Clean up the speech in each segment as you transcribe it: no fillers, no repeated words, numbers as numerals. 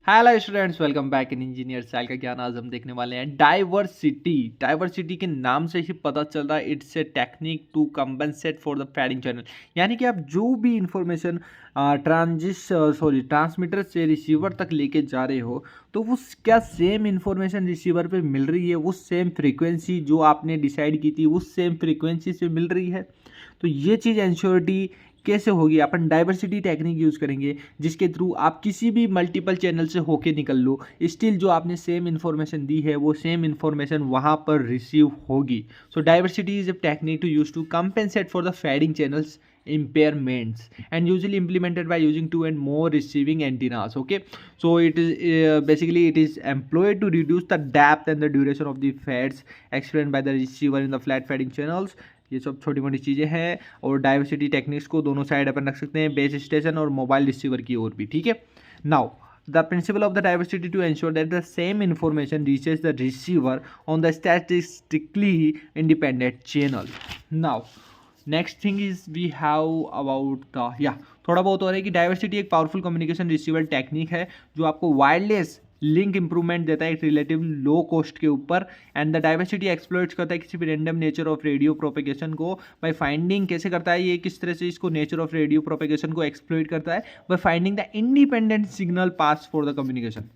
Hello students, welcome back in engineer साइल का ज्ञान। आज हम देखने वाले हैं डाइवर्सिटी। डाइवर्सिटी के नाम से ही पता चल रहा है it's a technique to compensate for the fading channel. यानी कि आप जो भी इंफॉर्मेशन ट्रांसमीटर से रिसीवर तक लेके जा रहे हो, तो वो क्या सेम इंफॉर्मेशन रिसीवर पे मिल रही है, वो सेम फ्रीक्वेंसी जो आपने डिसाइड की थी उस सेम फ्रीक्वेंसी से मिल रही है। तो ये चीज़ एंश्योरिटी कैसे होगी? अपन डाइवर्सिटी टेक्निक यूज़ करेंगे जिसके थ्रू आप किसी भी मल्टीपल चैनल से होके निकल लो, स्टिल जो आपने सेम इन्फॉर्मेशन दी है वो सेम इन्फॉर्मेशन वहाँ पर रिसीव होगी। So diversity is a technique to use to compensate for the fading channels impairments and usually implemented by using two and more receiving antennas. Okay, so it is basically it is employed to reduce the depth and the duration of the fades experienced by the receiver in the flat fading channels. ये सब छोटी मोटी चीज़ें हैं और diversity techniques को दोनों side अपन रख सकते हैं, बेस स्टेशन और मोबाइल रिसीवर की ओर भी। ठीक है, now the principle of the diversity to ensure that the same information reaches the receiver on the statistically independent channel. Now next thing is we have about the थोड़ा बहुत हो रहा है कि डाइवर्सिटी एक पावरफुल कम्युनिकेशन रिसीवर टेक्निक है जो आपको वायरलेस लिंक इंप्रूवमेंट देता है एक रिलेटिव लो कॉस्ट के ऊपर। एंड द डाइवर्सिटी एक्सप्लोइट्स करता है किसी भी random nature of radio propagation को बाय फाइंडिंग। कैसे करता है ये, किस तरह से इसको नेचर ऑफ रेडियो प्रोपेगेशन को एक्सप्लोइट करता है? By finding the independent signal pass for the communication.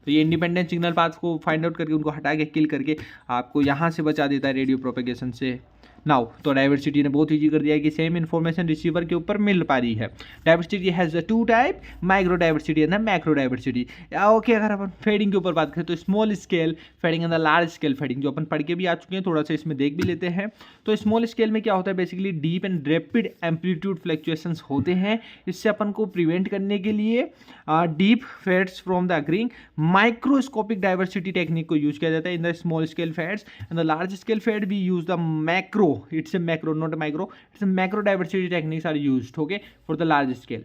तो ये इंडिपेंडेंट सिग्नल पाथ को फाइंड आउट करके उनको हटा के किल करके आपको यहाँ से बचा देता है रेडियो प्रोपेगेशन से। नाउ तो डाइवर्सिटी ने बहुत ईजी कर दिया है कि सेम इन्फॉर्मेशन रिसीवर के ऊपर मिल पा रही है। Diversity has the two type, micro diversity and macro diversity. Okay, अगर अपन फेडिंग के ऊपर बात करें तो small scale fading and the large scale fading, जो अपन पढ़ के भी आ चुके हैं, थोड़ा सा इसमें देख भी लेते हैं। तो स्मॉल स्केल में क्या होता है, basically deep and rapid amplitude fluctuations होते हैं। इससे अपन को प्रिवेंट करने के लिए deep fades from the occurring microscopic diversity technique को यूज किया जाता है in the small scale fades. And the large scale fade भी use the macro, it's a macro not a micro, it's a macro diversity techniques are used, okay, for the large scale.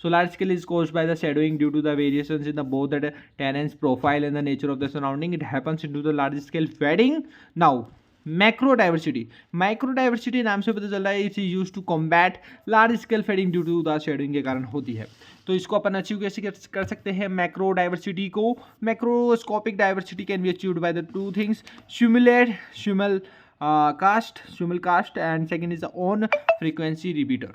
So large scale is caused by the shadowing due to the variations in the both the terrain's profile and the nature of the surrounding. It happens into the large scale fading. Now macro diversity, micro diversity नाम से पता चल रहा है it is use to combat large scale fading due to the shading के कारण होती है। तो इसको अपन अचीव कैसे कर सकते हैं मैक्रो डाइवर्सिटी को? Macroscopic diversity can be achieved by the two things, simul cast and second is the on frequency repeater.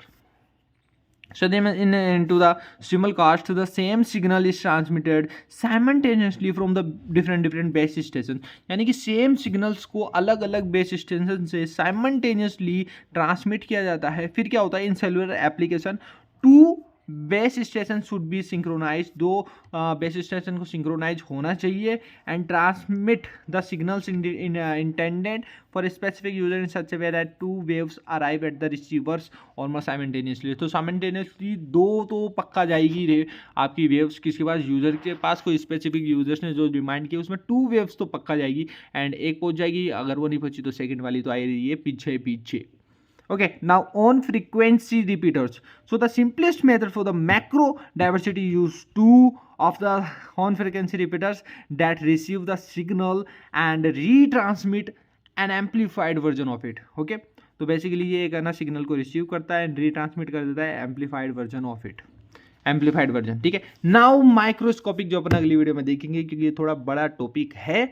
So then into the simulcast, the same signal is transmitted simultaneously from the different base station. यानी कि same signals को अलग अलग base station से simultaneously transmit किया जाता है। फिर क्या होता है, in cellular application two base station should be synchronise, दो बेस स्टेशन को सिंक्रोनाइज होना चाहिए and transmit the signals intended for specific user in such a way that two waves arrive at the receivers almost simultaneously. तो simultaneously दो तो पक्का जाएगी रे आपकी वेव्स, किसके पास, यूजर के पास, कोई स्पेसिफिक यूजर्स ने जो डिमांड किया उसमें टू वेव्स तो पक्का जाएगी एंड एक पहुंच जाएगी, अगर वो नहीं पहुंची तो सेकेंड वाली तो आई रही है पीछे पीछे। Okay, now on frequency repeaters. So the simplest method for the macro diversity use two of the on frequency repeaters that receive the signal and retransmit an amplified version of it. Okay, तो basically ये एक ना signal को receive करता है and retransmit कर देता है amplified version of it, amplified version. ठीक है, नाउ माइक्रोस्कोपिक जो अपन अगली वीडियो में देखेंगे क्योंकि ये थोड़ा बड़ा टॉपिक है।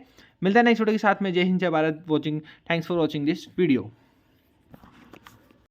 मिलता है नेक्स्ट वीडियो के साथ में। जय हिंद, जय Bharat. Watching, thanks for watching this video.